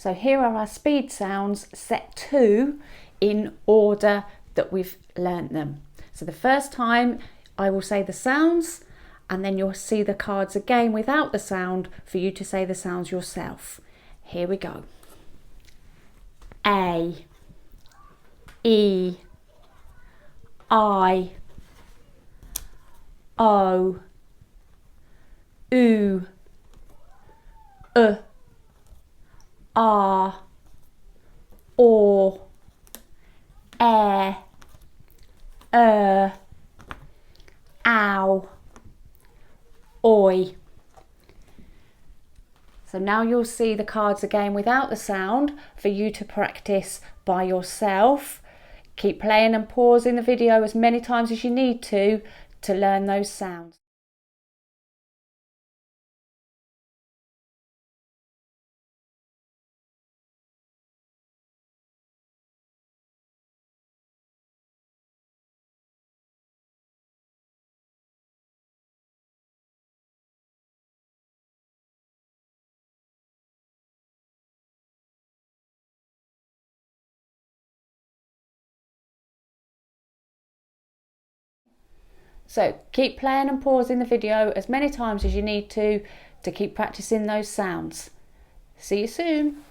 So here are our speed sounds set to in order that we've learnt them. So the first time I will say the sounds, and then you'll see the cards again without the sound for you to say the sounds yourself. Here we go. A, E, I, O, U, R, O, ow, oi. So now you'll see the cards again without the sound for you to practice by yourself. Keep playing and pausing the video as many times as you need to learn those sounds. So keep playing and pausing the video as many times as you need to keep practicing those sounds. See you soon.